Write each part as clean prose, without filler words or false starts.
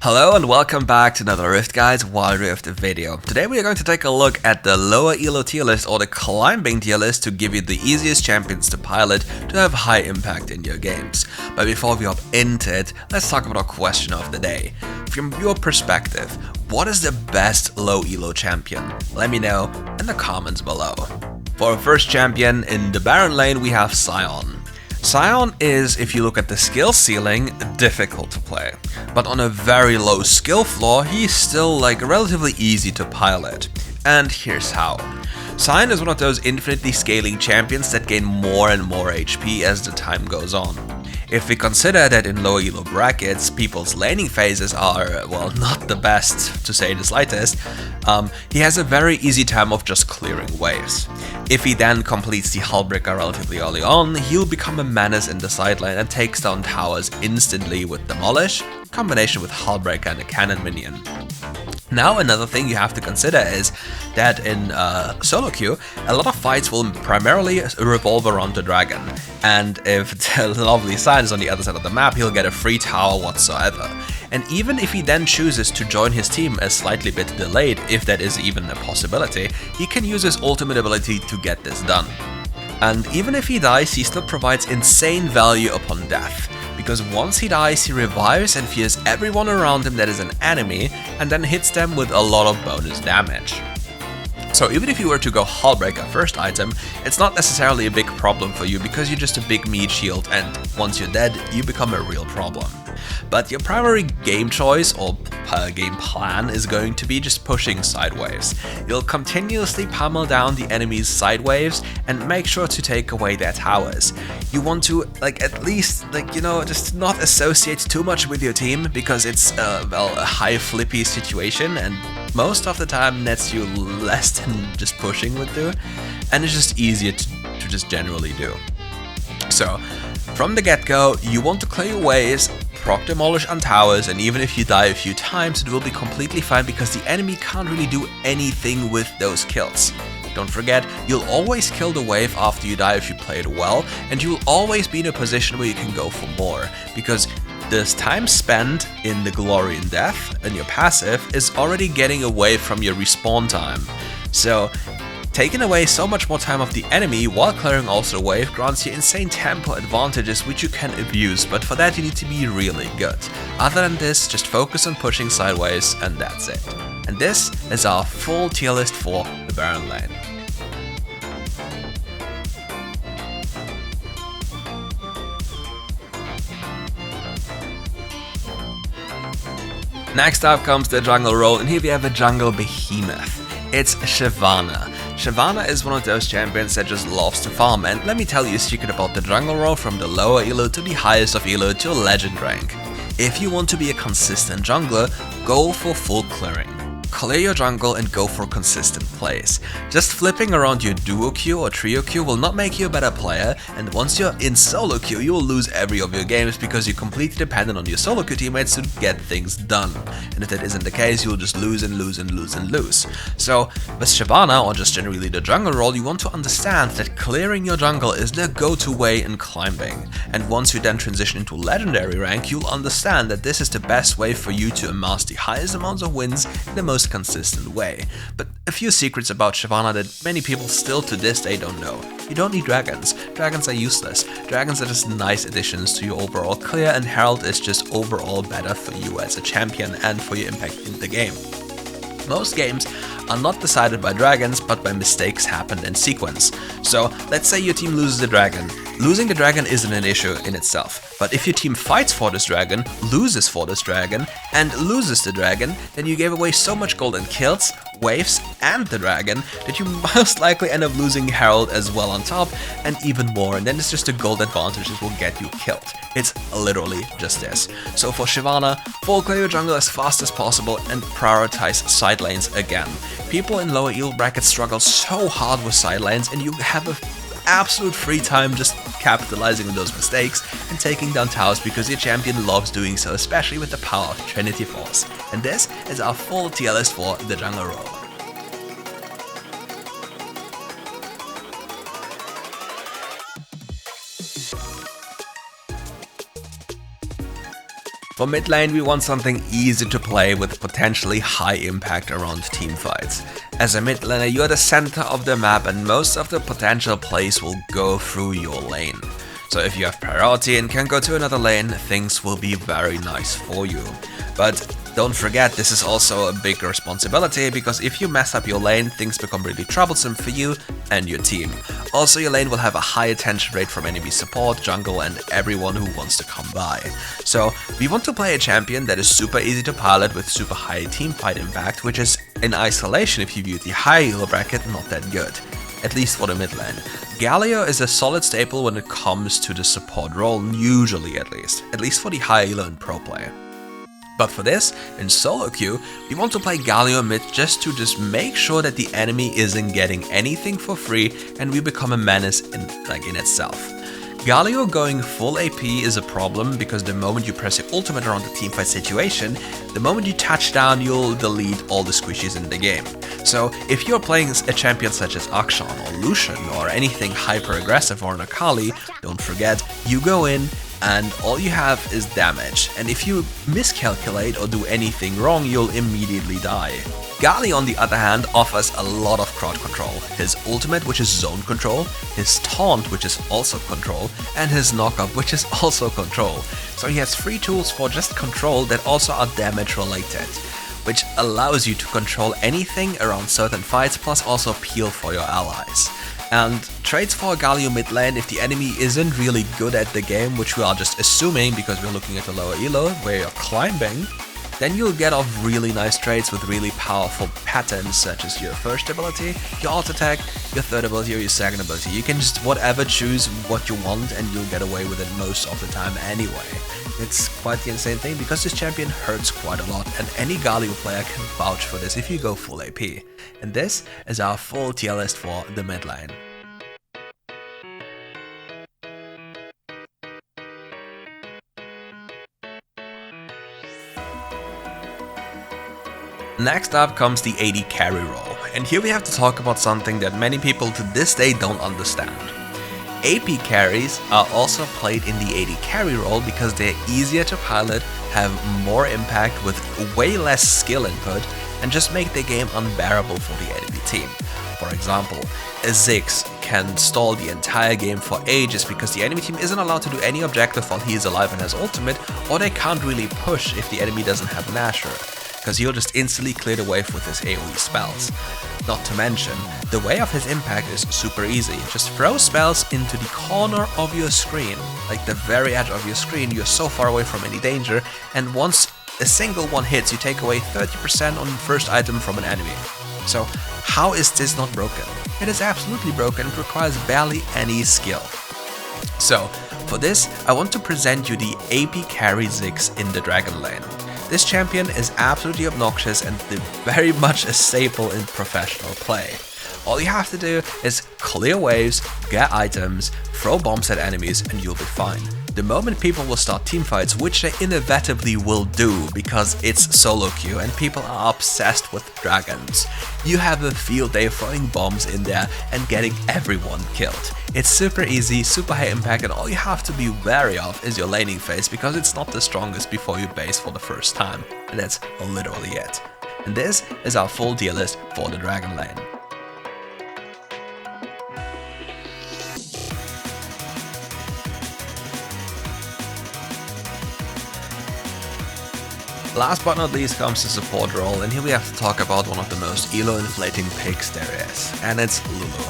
Hello and welcome back to another RiftGuides WildRift video. Today we are going to take a look at the lower elo tier list or the climbing tier list to give you the easiest champions to pilot to have high impact in your games. But before we hop into it, let's talk about our question of the day. From your perspective, what is the best low elo champion? Let me know in the comments below. For our first champion in the Baron lane we have Synthion. Synthion is, if you look at the skill ceiling, difficult to play, but on a very low skill floor, he's still relatively easy to pilot. And here's how. Synthion is one of those infinitely scaling champions that gain more and more HP as the time goes on. If we consider that in lower elo brackets, people's laning phases are, well, not the best, to say the slightest, he has a very easy time of just clearing waves. If he then completes the Hullbreaker relatively early on, he'll become a menace in the side lane and takes down towers instantly with Demolish, in combination with Hullbreaker and a cannon minion. Now another thing you have to consider is that in solo queue, a lot of fights will primarily revolve around the dragon, and if the lovely Synthion is on the other side of the map, he'll get a free tower whatsoever. And even if he then chooses to join his team a slightly bit delayed, if that is even a possibility, he can use his ultimate ability to get this done. And even if he dies, he still provides insane value upon death. Because once he dies, he revives and fears everyone around him that is an enemy, and then hits them with a lot of bonus damage. So even if you were to go Hullbreaker first item, it's not necessarily a big problem for you because you're just a big meat shield, and once you're dead, you become a real problem. But your primary game choice or game plan is going to be just pushing sideways. You'll continuously pummel down the enemy's side waves and make sure to take away their towers. You want to at least just not associate too much with your team because it's a high flippy situation and most of the time nets you less than just pushing would do, and it's just easier to just generally do. So from the get-go, you want to clear your waves, proc demolish on towers, and even if you die a few times, it will be completely fine because the enemy can't really do anything with those kills. Don't forget, you'll always kill the wave after you die if you play it well, and you'll always be in a position where you can go for more, because this time spent in the glory and death and your passive is already getting away from your respawn time. So taking away so much more time of the enemy while clearing also the wave grants you insane tempo advantages which you can abuse, but for that you need to be really good. Other than this, just focus on pushing sideways and that's it. And this is our full tier list for the Baron lane. Next up comes the jungle role, and here we have a jungle behemoth. It's Shyvana. Shyvana is one of those champions that just loves to farm, and let me tell you a secret about the jungle role from the lower elo to the highest of elo to legend rank. If you want to be a consistent jungler, go for full clearing. Clear your jungle and go for consistent plays. Just flipping around your duo queue or trio queue will not make you a better player, and once you're in solo queue you will lose every of your games because you're completely dependent on your solo queue teammates to get things done. And if that isn't the case, you'll just lose and lose and lose and lose. So with Shyvana, or just generally the jungle role, you want to understand that clearing your jungle is the go-to way in climbing. And once you then transition into legendary rank, you'll understand that this is the best way for you to amass the highest amounts of wins in the most consistent way. But a few secrets about Shyvana that many people still to this day don't know. You don't need dragons. Dragons are useless. Dragons are just nice additions to your overall clear, and Herald is just overall better for you as a champion and for your impact in the game. Most games are not decided by dragons, but by mistakes happened in sequence. So let's say your team loses the dragon. Losing the dragon isn't an issue in itself, but if your team fights for this dragon, loses for this dragon, and loses the dragon, then you gave away so much gold and kills, waves, and the dragon that you most likely end up losing Herald as well on top, and even more, and then it's just a gold advantage that will get you killed. It's literally just this. So for Shyvana, full clear your jungle as fast as possible and prioritize side lanes again. People in lower elo brackets struggle so hard with side lanes, and you have a absolute free time just capitalizing on those mistakes and taking down towers because your champion loves doing so, especially with the power of Trinity Force. And this is our full tier list for the jungle role. For mid lane, we want something easy to play with potentially high impact around team fights. As a mid laner, you are the center of the map and most of the potential plays will go through your lane. So if you have priority and can go to another lane, things will be very nice for you. But don't forget, this is also a big responsibility, because if you mess up your lane, things become really troublesome for you and your team. Also, your lane will have a high attention rate from enemy support, jungle and everyone who wants to come by. So we want to play a champion that is super easy to pilot with super high teamfight impact, which is in isolation, if you view the high elo bracket, not that good. At least for the mid lane. Galio is a solid staple when it comes to the support role, usually at least for the high elo and pro player. But for this, in solo queue, we want to play Galio mid just to make sure that the enemy isn't getting anything for free and we become a menace in itself. Galio going full AP is a problem because the moment you press your ultimate around the teamfight situation, the moment you touch down, you'll delete all the squishies in the game. So if you're playing a champion such as Akshan or Lucian or anything hyper aggressive or an Akali, don't forget, you go in and all you have is damage, and if you miscalculate or do anything wrong, you'll immediately die. Gali, on the other hand, offers a lot of crowd control. His ultimate, which is zone control, his taunt, which is also control, and his knockup, which is also control. So he has 3 tools for just control that also are damage related, which allows you to control anything around certain fights, plus also peel for your allies. And trades for a Galio mid lane, if the enemy isn't really good at the game, which we are just assuming because we're looking at the lower elo where you're climbing, then you'll get off really nice trades with really powerful patterns such as your first ability, your alt attack, your third ability or your second ability. You can just choose what you want and you'll get away with it most of the time anyway. It's quite the insane thing because this champion hurts quite a lot and any Galio player can vouch for this if you go full AP. And this is our full tier list for the mid lane. Next up comes the AD carry role, and here we have to talk about something that many people to this day don't understand. AP carries are also played in the AD carry role because they're easier to pilot, have more impact with way less skill input, and just make the game unbearable for the enemy team. For example, a Ziggs can stall the entire game for ages because the enemy team isn't allowed to do any objective while he is alive and has ultimate, or they can't really push if the enemy doesn't have an Asher, because he'll just instantly clear the wave with his AoE spells. Not to mention, the way of his impact is super easy. Just throw spells into the corner of your screen, like the very edge of your screen. You're so far away from any danger, and once a single one hits, you take away 30% on the first item from an enemy. So how is this not broken? It is absolutely broken. It requires barely any skill. So for this, I want to present you the AP carry Ziggs in the Dragon lane. This champion is absolutely obnoxious and very much a staple in professional play. All you have to do is clear waves, get items, throw bombs at enemies and you'll be fine. The moment people will start teamfights, which they inevitably will do because it's solo queue and people are obsessed with dragons, you have a field day throwing bombs in there and getting everyone killed. It's super easy, super high impact, and all you have to be wary of is your laning phase because it's not the strongest before you base for the first time. And that's literally it. And this is our full tier list for the Dragon lane. Last but not least comes the support role, and here we have to talk about one of the most elo-inflating picks there is, and it's Lulu.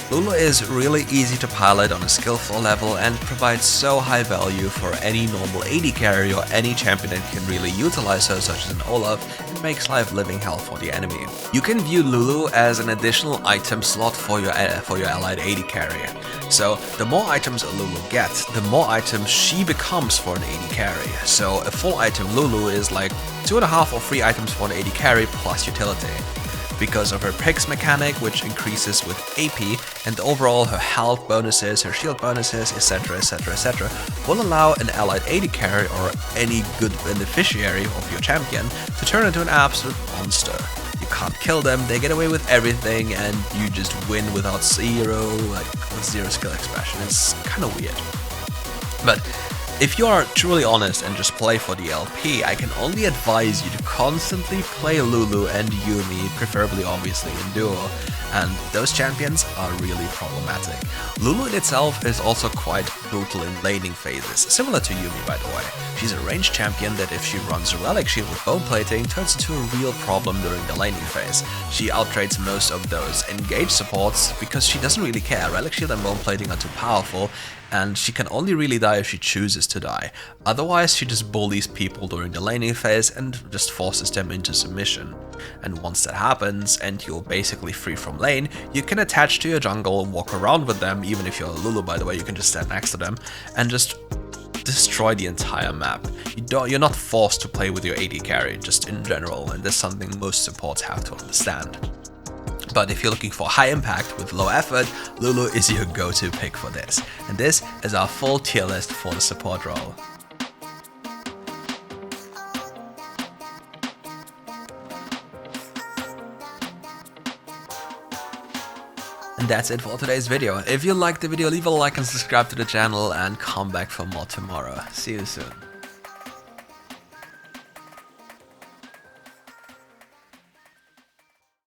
Lulu is really easy to pilot on a skillful level and provides so high value for any normal AD carry or any champion that can really utilize her, such as an Olaf, and makes life living hell for the enemy. You can view Lulu as an additional item slot for your allied AD carry. So the more items a Lulu gets, the more items she becomes for an AD carry. So a full item Lulu is like 2.5 or 3 items for an AD carry plus utility. Because of her picks mechanic, which increases with AP, and overall her health bonuses, her shield bonuses, etc, will allow an allied AD carry or any good beneficiary of your champion to turn into an absolute monster. You can't kill them, they get away with everything, and you just win with zero skill expression. It's kind of weird. But If you are truly honest and just play for the LP, I can only advise you to constantly play Lulu and Yuumi, preferably obviously in duo, and those champions are really problematic. Lulu in itself is also quite brutal in laning phases, similar to Yuumi by the way. She's a ranged champion that if she runs Relic Shield with bone plating turns into a real problem during the laning phase. She outtrades most of those engaged supports because she doesn't really care. Relic Shield and bone plating are too powerful, and she can only really die if she chooses to die. Otherwise, she just bullies people during the laning phase and just forces them into submission. And once that happens, and you're basically free from lane, you can attach to your jungle, walk around with them, even if you're a Lulu by the way, you can just stand next to them, and just destroy the entire map. You're not forced to play with your AD carry, just in general, and that's something most supports have to understand. But if you're looking for high impact with low effort, Lulu is your go-to pick for this. And this is our full tier list for the support role. And that's it for today's video. If you liked the video, leave a like and subscribe to the channel and come back for more tomorrow. See you soon.